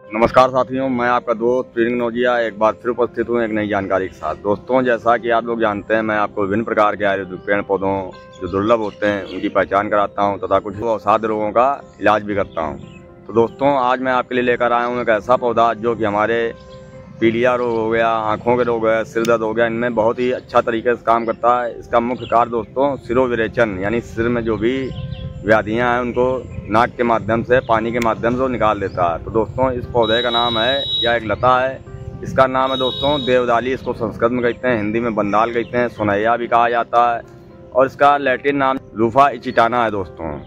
नमस्कार साथियों, मैं आपका दोस्त प्रीतिंग नौजिया एक बार फिर उपस्थित हूँ एक नई जानकारी के साथ। दोस्तों, जैसा कि आप लोग जानते हैं, मैं आपको विभिन्न प्रकार के आयुर्वेदिक पेड़ पौधों जो दुर्लभ होते हैं उनकी पहचान कराता हूँ तथा कुछ अवसाद रोगों का इलाज भी करता हूँ। तो दोस्तों, आज मैं आपके लिए लेकर आया हूँ एक ऐसा पौधा जो कि हमारे पीलिया रोग हो गया, आँखों के रोग है, सिर दर्द हो गया, इनमें बहुत ही अच्छा तरीके से काम करता है। इसका मुख्य कार्य दोस्तों सिरोविरेचन यानी सिर में जो भी व्याधियां हैं उनको नाक के माध्यम से, पानी के माध्यम से निकाल देता है। तो दोस्तों, इस पौधे का नाम है, या एक लता है, इसका नाम है दोस्तों देवदाली। इसको संस्कृत में कहते हैं, हिंदी में बंदाल कहते हैं, सुनैया भी कहा जाता है और इसका लैटिन नाम लूफा इचिटाना है दोस्तों।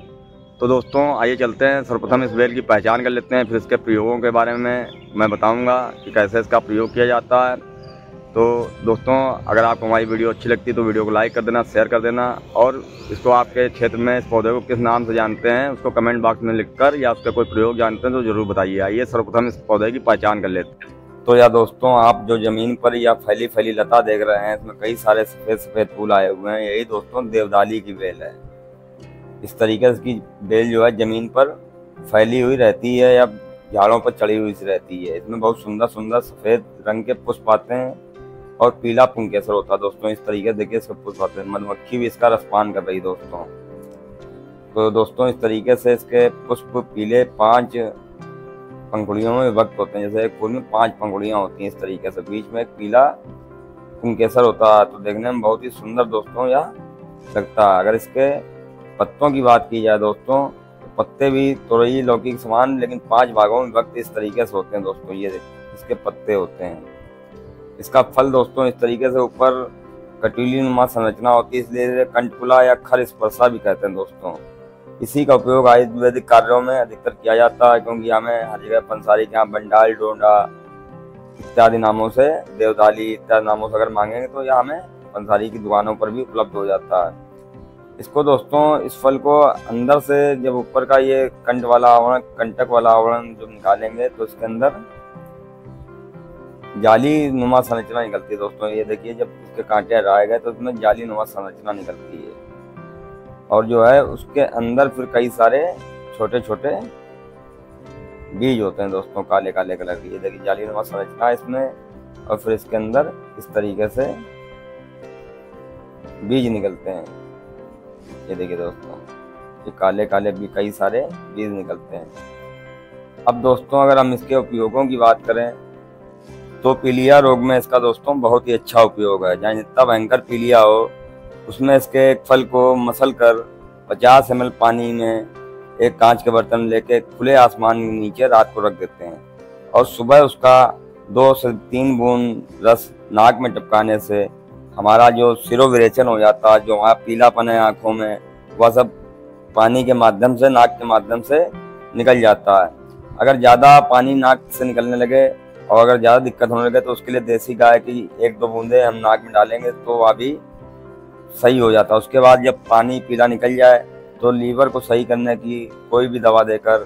तो दोस्तों, आइए चलते हैं, सर्वप्रथम इस बेल की पहचान कर लेते हैं, फिर इसके प्रयोगों के बारे में मैं बताऊँगा कि कैसे इसका प्रयोग किया जाता है। तो दोस्तों, अगर आपको हमारी वीडियो अच्छी लगती है तो वीडियो को लाइक कर देना, शेयर कर देना, और इसको आपके क्षेत्र में इस पौधे को किस नाम से जानते हैं उसको कमेंट बॉक्स में लिखकर, या उसका कोई प्रयोग जानते हैं तो ज़रूर बताइए। आइए सर्वप्रथम इस पौधे की पहचान कर लेते हैं। तो या दोस्तों, आप जो ज़मीन पर या फैली फैली लता देख रहे हैं, इसमें कई सारे सफ़ेद सफ़ेद फूल आए हुए हैं, यही दोस्तों देवदाली की बेल है। इस तरीके की बेल जो है ज़मीन पर फैली हुई रहती है या झाड़ों पर चढ़ी हुई रहती है। इसमें बहुत सुंदर सुंदर सफ़ेद रंग के पुष्प आते हैं और पीला पुंकेसर होता है दोस्तों। इस तरीके देखिए इसके पुष्प आते हैं, मधुमक्खी भी इसका रसपान कर रही दोस्तों। तो दोस्तों, इस तरीके से इसके पुष्प पीले 5 पंखुड़ियों में विभक्त होते हैं। जैसे एक फूल में 5 पंखुड़ियां होती हैं, इस तरीके से बीच में एक पीला पुंकेसर होता है। तो देखने में बहुत ही सुंदर दोस्तों यह लगता है। अगर इसके पत्तों की बात की जाए दोस्तों, तो पत्ते भी तुरई लौकी के समान लेकिन 5 भागों में विभक्त इस तरीके से होते हैं दोस्तों। ये इसके पत्ते होते हैं। इसका फल दोस्तों इस तरीके से ऊपर कटीली नुमा संरचना होती है, इसलिए कंटकुला या खर स्पर्शा भी कहते हैं दोस्तों। इसी का उपयोग आयुर्वेदिक कार्यों में अधिकतर किया जाता है, क्योंकि हमें हर जगह पंसारी के यहाँ बंडाल, डोंडा इत्यादि नामों से, देवदाली इत्यादि नामों से अगर मांगेंगे तो यह हमें पंसारी की दुकानों पर भी उपलब्ध हो जाता है। इसको दोस्तों, इस फल को अंदर से जब ऊपर का ये कंट वाला आवरण, कंटक वाला आवरण जब निकालेंगे तो इसके अंदर जाली नुमा संरचना निकलती है दोस्तों। ये देखिए, जब इसके कांटे हटाए गए तो उसमें जाली नुमा संरचना निकलती है, और जो है उसके अंदर फिर कई सारे छोटे छोटे बीज होते हैं दोस्तों, काले काले कलर के। ये देखिए जाली नुमा संरचना इसमें, और फिर इसके अंदर इस तरीके से बीज निकलते हैं। ये देखिए दोस्तों, ये काले काले भी कई सारे बीज निकलते हैं। अब दोस्तों, अगर हम इसके उपयोगों की बात करें तो पीलिया रोग में इसका दोस्तों बहुत ही अच्छा उपयोग है। जहाँ जितना भयंकर पीलिया हो, उसमें इसके एक फल को मसल कर 50 ml पानी में एक कांच के बर्तन लेके खुले आसमान के नीचे रात को रख देते हैं, और सुबह उसका 2 से 3 बूंद रस नाक में टपकाने से हमारा जो सिरोविरेचन हो जाता है, जो वहाँ पीलापन है आँखों में, वह सब पानी के माध्यम से, नाक के माध्यम से निकल जाता है। अगर ज़्यादा पानी नाक से निकलने लगे और अगर ज़्यादा दिक्कत होने लगे तो उसके लिए देसी गाय की 1-2 बूंदे हम नाक में डालेंगे तो वह भी सही हो जाता है। उसके बाद जब पानी पीला निकल जाए तो लीवर को सही करने की कोई भी दवा देकर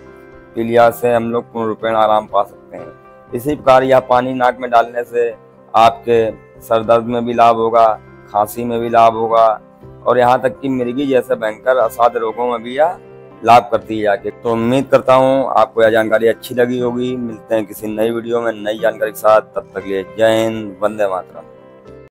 पीलिया से हम लोग पूर्ण रूपेण आराम पा सकते हैं। इसी प्रकार यह पानी नाक में डालने से आपके सर दर्द में भी लाभ होगा, खांसी में भी लाभ होगा, और यहाँ तक कि मिर्गी जैसे भयंकर असाध्य रोगों में भी यह लाभ करती है जाके। तो उम्मीद करता हूँ आपको यह जानकारी अच्छी लगी होगी। मिलते हैं किसी नई वीडियो में नई जानकारी के साथ, तब तक लिए जय हिंद, वंदे मातरम।